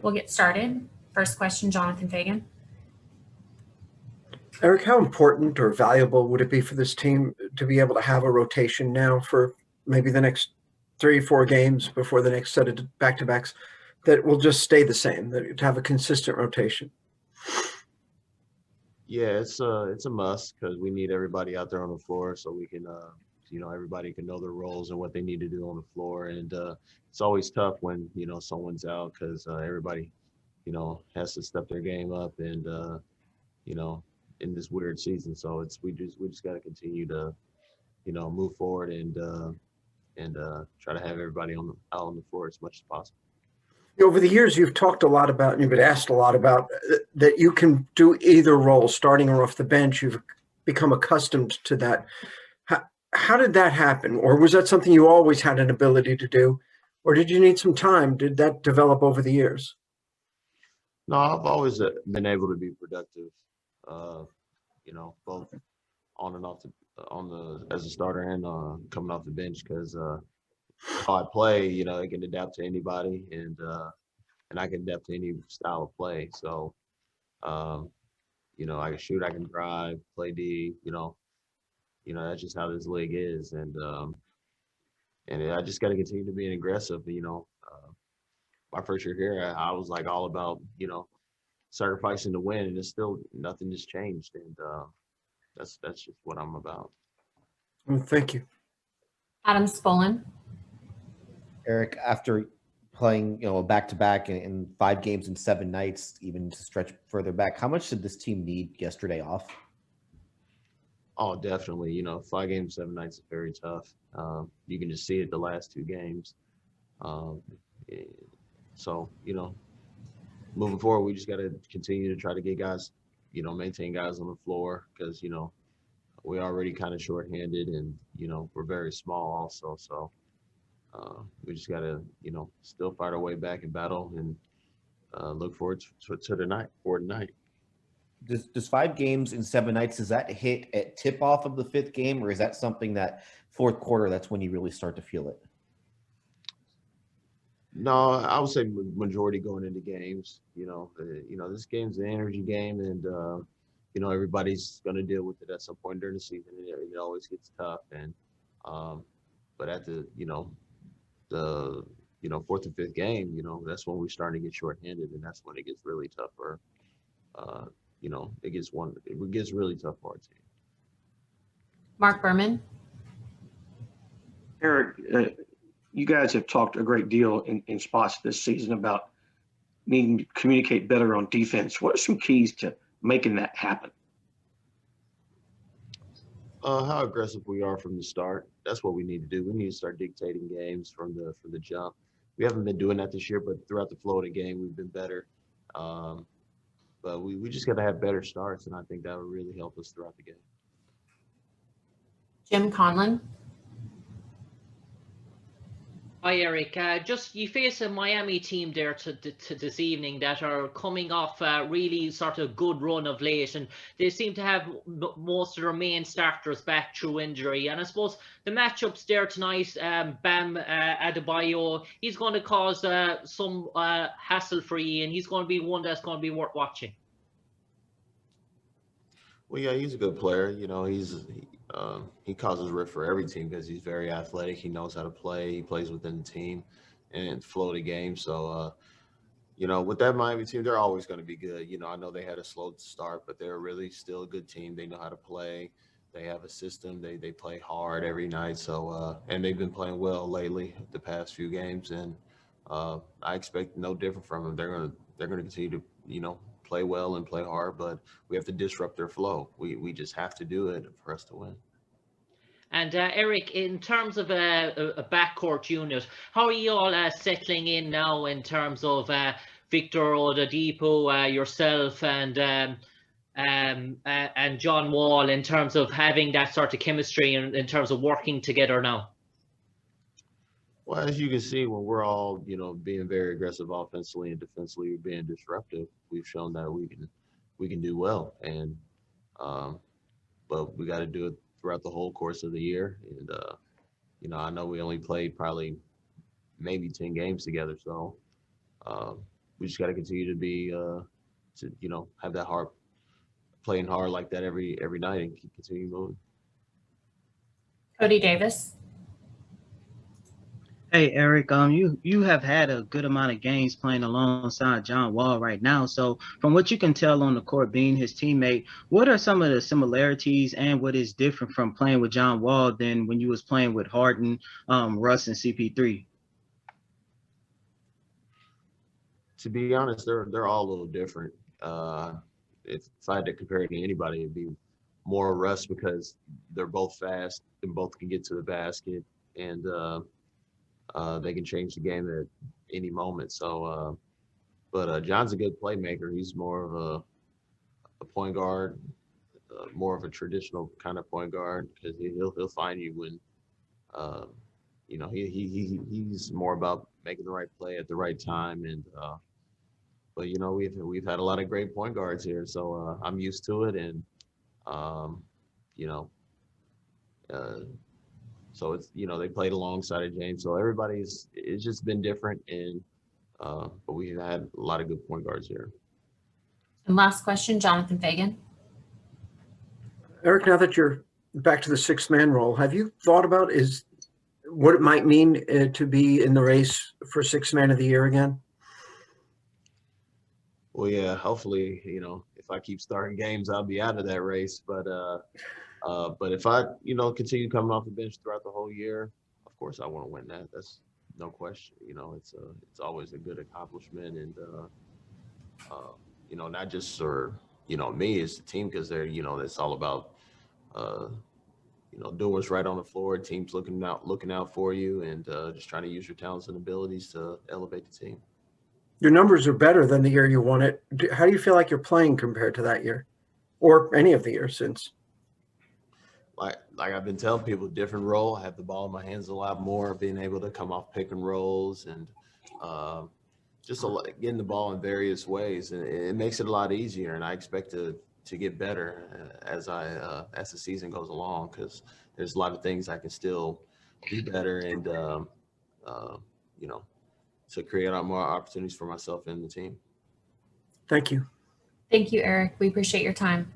We'll get started. First question, Jonathan Fagan. Eric, how important or valuable would it be for this team to be able to have a rotation now for maybe the next 3 or 4 games before the next set of back-to-backs that will just stay the same, that to have a consistent rotation? Yeah, it's a must because we need everybody out there on the floor so we can everybody can know their roles and what they need to do on the floor. And it's always tough when someone's out because everybody has to step their game up and you know in this weird season. So we just got to continue to move forward and try to have everybody out on the floor as much as possible. Over the years, you've talked a lot about, and you've been asked a lot about that you can do either role, starting or off the bench. You've become accustomed to that. How did that happen? Or was that something you always had an ability to do? Or did you need some time? Did that develop over the years? No, I've always been able to be productive, both on and off as a starter and coming off the bench because how I play, I can adapt to anybody and I can adapt to any style of play. So, I can shoot, I can drive, play D. That's just how this league is, and I just got to continue to be aggressive. My first year here, I was like all about sacrificing to win, and it's still nothing has changed, and that's just what I'm about. Well, thank you. Adam Spolin. Eric, after playing, a back-to-back in 5 games in 7 nights, even to stretch further back, how much did this team need yesterday off? Oh, definitely. 5 games, 7 nights is very tough. You can just see it the last 2 games. So, moving forward, we just got to continue to try to get guys, maintain guys on the floor because, we're already kind of shorthanded and, we're very small also. So we just got to, still fight our way back in battle and look forward to tonight. Does 5 games in 7 nights, does that hit at tip-off of the 5th game, or is that something that fourth quarter, that's when you really start to feel it? No, I would say majority going into games. This game's an energy game, and everybody's going to deal with it at some point during the season. It always gets tough, and but at the 4th and 5th game, that's when we start to get shorthanded, and that's when it gets really tough for it gets really tough for our team. Mark Berman. Eric, you guys have talked a great deal in spots this season about needing to communicate better on defense. What are some keys to making that happen? How aggressive we are from the start. That's what we need to do. We need to start dictating games from the jump. We haven't been doing that this year, but throughout the flow of the game, we've been better. But we just got to have better starts, and I think that would really help us throughout the game. Jim Conlon. Hi, Eric. You face a Miami team there to this evening that are coming off a really sort of good run of late, and they seem to have most of their main starters back through injury. And I suppose the matchups there tonight, Bam Adebayo, he's going to cause some hassle for you, and he's going to be one that's going to be worth watching. Well, yeah, he's a good player. He causes rift for every team because he's very athletic. He knows how to play. He plays within the team and flow the game. So, with that Miami team, they're always going to be good. I know they had a slow start, but they're really still a good team. They know how to play. They have a system. They play hard every night. So, and they've been playing well lately the past few games. And I expect no different from them. They're gonna continue to play well and play hard, but we have to disrupt their flow. We just have to do it for us to win. And Eric, in terms of a backcourt unit, how are you all settling in now in terms of Victor Oladipo, yourself, and John Wall, in terms of having that sort of chemistry in terms of working together now? Well, as you can see, when we're all, being very aggressive offensively and defensively, we're being disruptive. We've shown that we can do well, and but we got to do it throughout the whole course of the year. And I know we only played probably maybe 10 games together, so we just got to continue to be have that hard playing hard like that every night and continue moving. Cody Davis. Hey Eric, you have had a good amount of games playing alongside John Wall right now. So from what you can tell on the court, being his teammate, what are some of the similarities and what is different from playing with John Wall than when you was playing with Harden, Russ, and CP3? To be honest, they're all a little different. If I had to compare it to anybody, it'd be more Russ because they're both fast and both can get to the basket, and they can change the game at any moment. So, but John's a good playmaker. He's more of a point guard, more of a traditional kind of point guard because he'll find you when, he's more about making the right play at the right time. And but we've had a lot of great point guards here, so I'm used to it, and so it's they played alongside of James, so it's just been different, and but we've had a lot of good point guards here. And last question, Jonathan Fagan. Eric, now that you're back to the sixth man role, have you thought about what it might mean to be in the race for sixth man of the year again? Well, yeah, hopefully, if I keep starting games, I'll be out of that race. But if I, continue coming off the bench throughout the whole year, of course I want to win that. That's no question. It's always a good accomplishment, and not just for me as the team, because they're it's all about doing what's right on the floor. Teams looking out for you, and just trying to use your talents and abilities to elevate the team. Your numbers are better than the year you won it. How do you feel like you're playing compared to that year, or any of the years since? Like I've been telling people, different role. I have the ball in my hands a lot more, being able to come off pick and rolls, and just getting the ball in various ways, and it makes it a lot easier. And I expect to get better as the season goes along, because there's a lot of things I can still do better, and to create more opportunities for myself and the team. Thank you. Thank you, Eric. We appreciate your time.